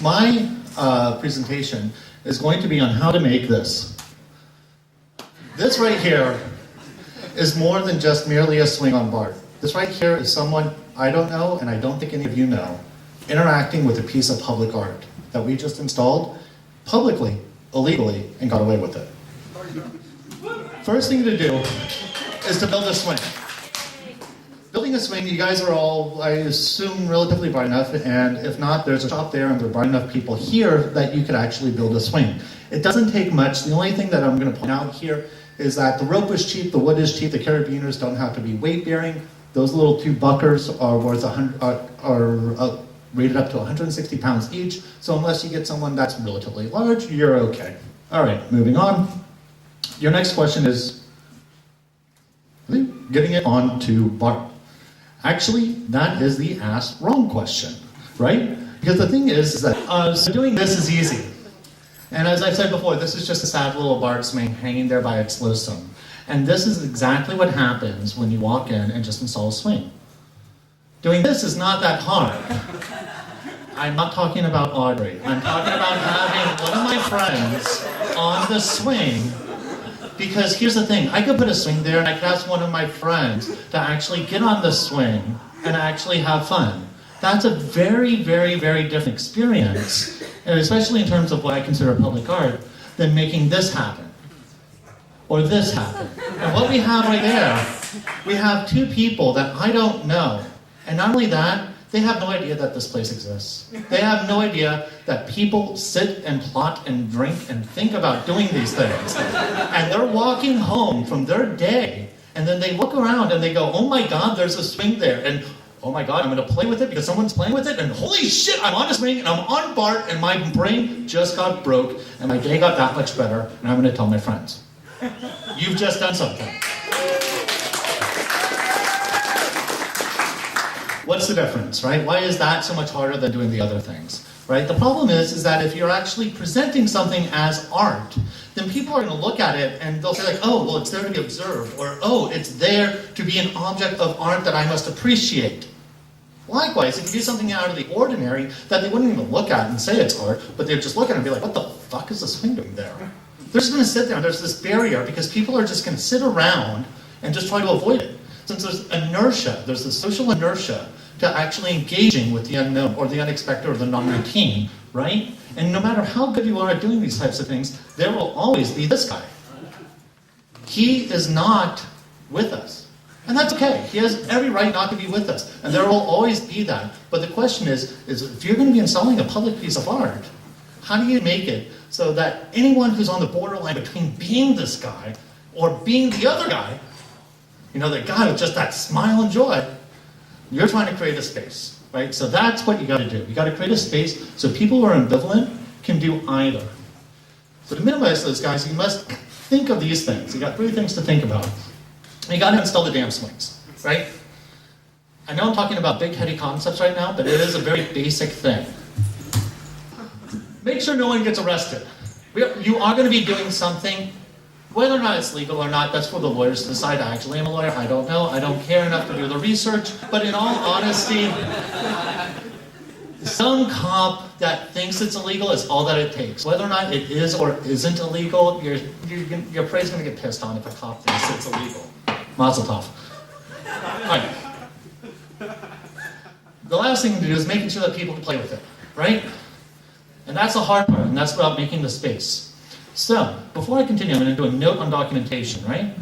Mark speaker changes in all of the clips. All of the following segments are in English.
Speaker 1: My presentation is going to be on how to make this. This right here is more than just merely a swing on BART. This right here is someone I don't know, and I don't think any of you know, interacting with a piece of public art that we just installed publicly, illegally, and got away with it. First thing to do is to build a swing. Building a swing, you guys are all, I assume, relatively bright enough, and if not, there's a shop there and there are bright enough people here that you could actually build a swing. It doesn't take much. The only thing that I'm going to point out here is that the rope is cheap, the wood is cheap, the carabiners don't have to be weight-bearing. Those little two buckers are worth rated up to 160 pounds each, so unless you get someone that's relatively large, you're okay. All right, moving on. Your next question is getting it onto BART. Actually, that is the wrong question, right? Because the thing is that so doing this is easy. And as I've said before, this is just a sad little BART swing hanging there by its lonesome. And this is exactly what happens when you walk in and just install a swing. Doing this is not that hard. I'm not talking about Audrey. I'm talking about having one of my friends on the swing. Because here's the thing, I could put a swing there and I could ask one of my friends to actually get on the swing and actually have fun. That's a very, very, very different experience, and especially in terms of what I consider public art, than making this happen. Or this happen. And what we have right there, we have two people that I don't know. And not only that, they have no idea that this place exists. They have no idea that people sit and plot and drink and think about doing these things. And they're walking home from their day, and then they look around and they go, oh my God, there's a swing there. And oh my God, I'm gonna play with it because someone's playing with it, and holy shit, I'm on a swing and I'm on BART, and my brain just got broke, and my day got that much better, and I'm gonna tell my friends. You've just done something. What's the difference, right? Why is that so much harder than doing the other things, right? The problem is that if you're actually presenting something as art, then people are going to look at it and they'll say like, oh, well, it's there to be observed, or oh, it's there to be an object of art that I must appreciate. Likewise, if you do something out of the ordinary that they wouldn't even look at and say it's art, but they'd just look at it and be like, what the fuck is the swing doing there? They're just going to sit there and there's this barrier because people are just going to sit around and just try to avoid it. Since there's inertia, there's the social inertia to actually engaging with the unknown or the unexpected or the non-routine, right? And no matter how good you are at doing these types of things, there will always be this guy. He is not with us. And that's okay. He has every right not to be with us. And there will always be that. But the question is if you're going to be installing a public piece of art, how do you make it so that anyone who's on the borderline between being this guy or being the other guy, you know, the guy with just that smile and joy, you're trying to create a space, right? So that's what you got to do. You got to create a space so people who are ambivalent can do either. So to minimize those guys, you must think of these things. You got three things to think about. You got to install the damn swings, right? I know I'm talking about big heady concepts right now, but it is a very basic thing. Make sure no one gets arrested. You are going to be doing something. Whether or not it's legal or not, that's for the lawyers to decide. I actually am a lawyer. I don't know. I don't care enough to do the research. But in all honesty, some cop that thinks it's illegal is all that it takes. Whether or not it is or isn't illegal, your praise going to get pissed on if a cop thinks it's illegal. Mazel tov. All right. The last thing to do is making sure that people can play with it, right? And that's the hard part, and that's about making the space. So, before I continue, I'm going to do a note on documentation, right?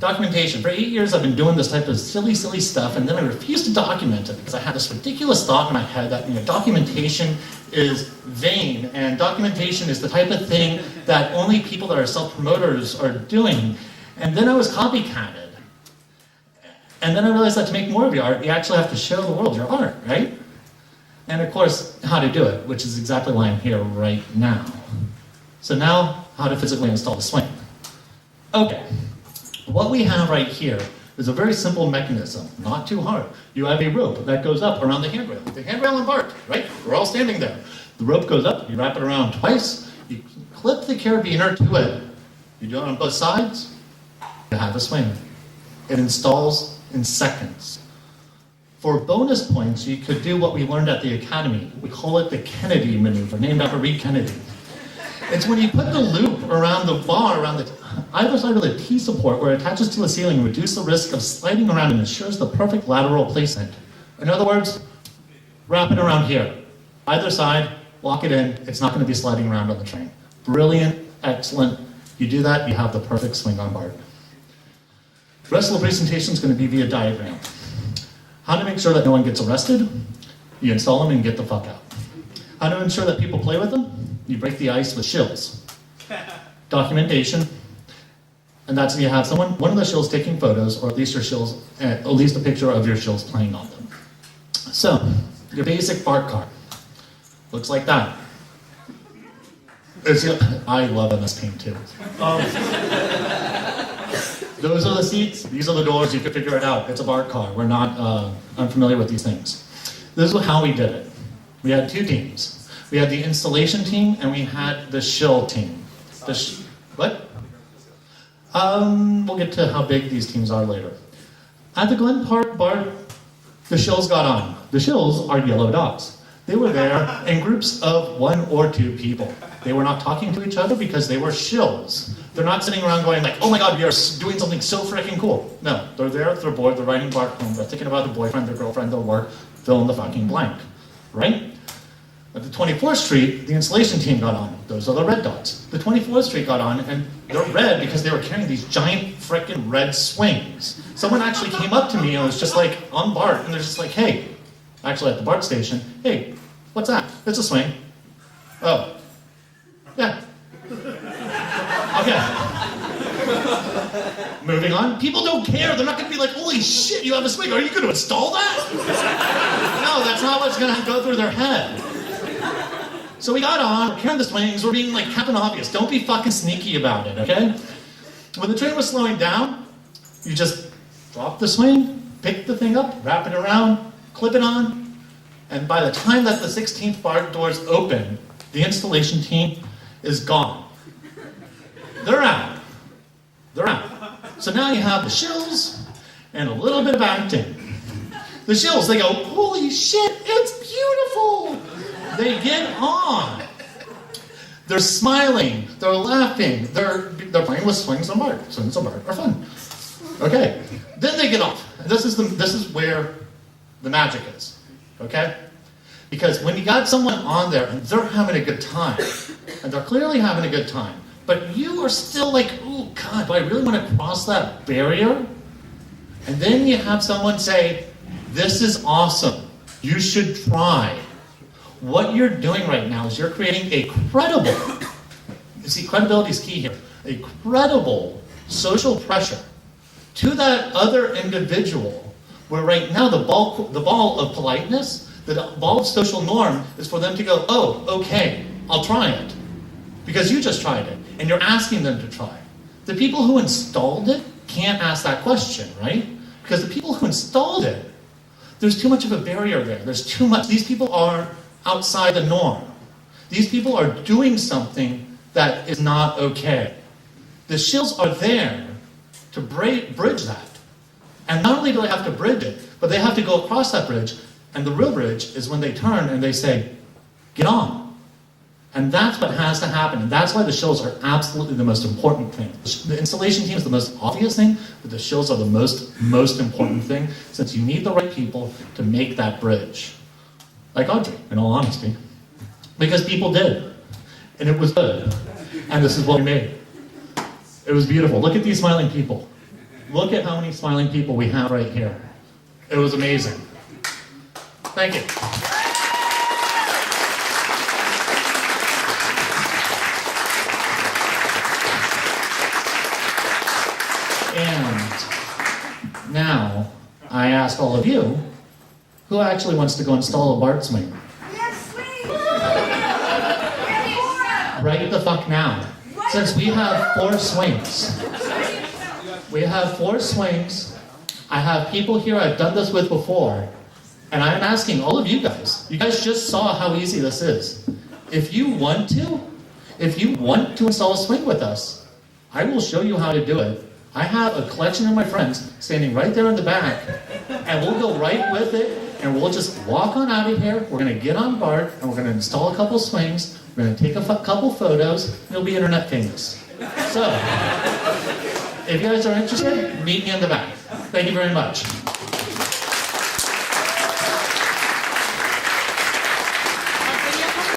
Speaker 1: Documentation. For 8 years, I've been doing this type of silly, silly stuff, and then I refused to document it because I had this ridiculous thought in my head that documentation is vain, and documentation is the type of thing that only people that are self-promoters are doing. And then I was copycatted. And then I realized that to make more of your art, you actually have to show the world your art, right? And of course, how to do it, which is exactly why I'm here right now. So now, how to physically install the swing. Okay, what we have right here is a very simple mechanism, not too hard. You have a rope that goes up around the handrail. The handrail and BART, right? We're all standing there. The rope goes up, you wrap it around twice, you clip the carabiner to it. You do it on both sides, you have a swing. It installs in seconds. For bonus points, you could do what we learned at the academy. We call it the Kennedy maneuver, named after Reed Kennedy. It's when you put the loop around the bar, around the either side of the T-support, where it attaches to the ceiling, reduce the risk of sliding around and ensures the perfect lateral placement. In other words, wrap it around here. Either side, lock it in, it's not going to be sliding around on the train. Brilliant, excellent. You do that, you have the perfect swing on BART. The rest of the presentation is going to be via diagram. How to make sure that no one gets arrested, you install them and get the fuck out. How to ensure that people play with them, you break the ice with shills. Documentation, and that's when you have one of the shills taking photos, or at least your shills, at least a picture of your shills playing on them. So, your basic BART car looks like that. I love MS Paint too. Those are the seats, these are the doors, you can figure it out. It's a BART car, we're not unfamiliar with these things. This is how we did it. We had two teams. We had the installation team and we had the shill team. What? We'll get to how big these teams are later. At the Glen Park BART, the shills got on. The shills are yellow dots. They were there in groups of 1 or 2 people. They were not talking to each other because they were shills. They're not sitting around going like, oh my god, we are doing something so freaking cool. No, they're there, they're bored, they're riding BART home, they're thinking about their boyfriend, their girlfriend, their work, fill in the fucking blank, right? At the 24th Street, the installation team got on. Those are the red dots. The 24th Street got on, and they're red because they were carrying these giant frickin' red swings. Someone actually came up to me and was just like, on BART, and they're just like, hey, actually at the BART station, hey, what's that? It's a swing. Oh, yeah. Okay. Moving on. People don't care. They're not going to be like, holy shit, you have a swing. Are you going to install that? No, that's not what's going to go through their head. So we got on, we're carrying the swings, we're being like Captain Obvious. Don't be fucking sneaky about it, okay? When the train was slowing down, you just drop the swing, pick the thing up, wrap it around, clip it on, and by the time that the 16th BART doors open, the installation team is gone. They're out. They're out. So now you have the shills and a little bit of acting. The shills, they go, holy shit, it's beautiful! They get on. They're smiling, they're laughing, they're playing with swings on BART. Swings on BART are fun. Okay, then they get off. This is where the magic is, okay? Because when you got someone on there and they're having a good time, and they're clearly having a good time, but you are still like, oh God, do I really want to cross that barrier? And then you have someone say, this is awesome, you should try. What you're doing right now is you're creating a credible, you see, credibility is key here, a credible social pressure to that other individual, where right now the ball of politeness, the ball of social norm is for them to go, oh, okay, I'll try it. Because you just tried it, and you're asking them to try. The people who installed it can't ask that question, right? Because the people who installed it, there's too much of a barrier there. There's too much. These people are outside the norm. These people are doing something that is not okay. The shills are there to bridge that. And not only do they have to bridge it, but they have to go across that bridge. And the real bridge is when they turn and they say, get on. And that's what has to happen. And that's why the shills are absolutely the most important thing. The installation team is the most obvious thing, but the shills are the most important thing, since you need the right people to make that bridge. Like Audrey, in all honesty. Because people did. And it was good. And this is what we made. It was beautiful. Look at these smiling people. Look at how many smiling people we have right here. It was amazing. Thank you. And now, I ask all of you, who actually wants to go install a BART swing?
Speaker 2: Yes, please!
Speaker 1: Right the fuck now. Since we have 4 swings. We have 4 swings. I have people here I've done this with before. And I'm asking all of you guys just saw how easy this is. If you want to install a swing with us, I will show you how to do it. I have a collection of my friends standing right there in the back and we'll go right with it, and we'll just walk on out of here. We're going to get on BART, and we're going to install a couple swings. We're going to take a couple photos, and it'll be internet famous. So, if you guys are interested, meet me in the back. Thank you very much.